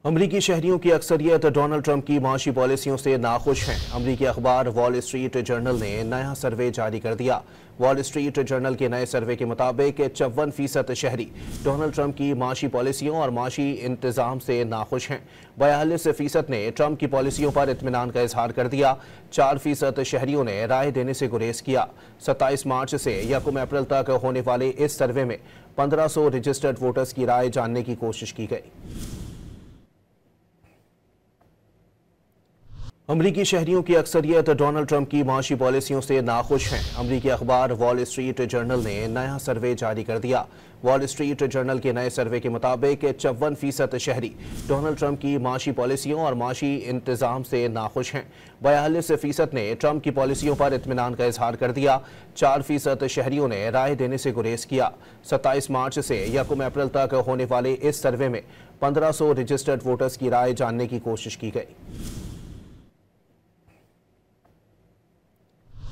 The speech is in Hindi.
अमरीकी शहरियों की अक्सरियत डोनाल्ड ट्रंप की माशी पॉलिसियों से नाखुश हैं। अमरीकी अखबार वॉल स्ट्रीट जर्नल ने नया सर्वे जारी कर दिया। वॉल स्ट्रीट जर्नल के नए सर्वे के मुताबिक 54% शहरी डोनाल्ड ट्रंप की माशी पॉलिसियों और माशी इंतजाम से नाखुश हैं। 42% ने ट्रंप की पॉलिसियों पर इत्मीनान का इजहार कर दिया। 4% शहरियों ने राय देने से गुरेज किया। 27 मार्च से 1 अप्रैल तक होने वाले इस सर्वे में 1500 रजिस्टर्ड वोटर्स की राय जानने की कोशिश की गई। अमरीकी शहरियों की अक्सरियत डोनाल्ड ट्रंप की माशी पॉलिसियों से नाखुश हैं। अमरीकी अखबार वॉल स्ट्रीट जर्नल ने नया सर्वे जारी कर दिया। वॉल स्ट्रीट जर्नल के नए सर्वे के मुताबिक 54% शहरी डोनाल्ड ट्रंप की माशी पॉलिसियों और माशी इंतजाम से नाखुश हैं। 42% ने ट्रंप की पॉलिसियों पर इत्मीनान का इजहार कर दिया। 4% शहरियों ने राय देने से गुरेज किया। 27 मार्च से 1 अप्रैल तक होने वाले इस सर्वे में 1500 रजिस्टर्ड वोटर्स की राय जानने की कोशिश की गई।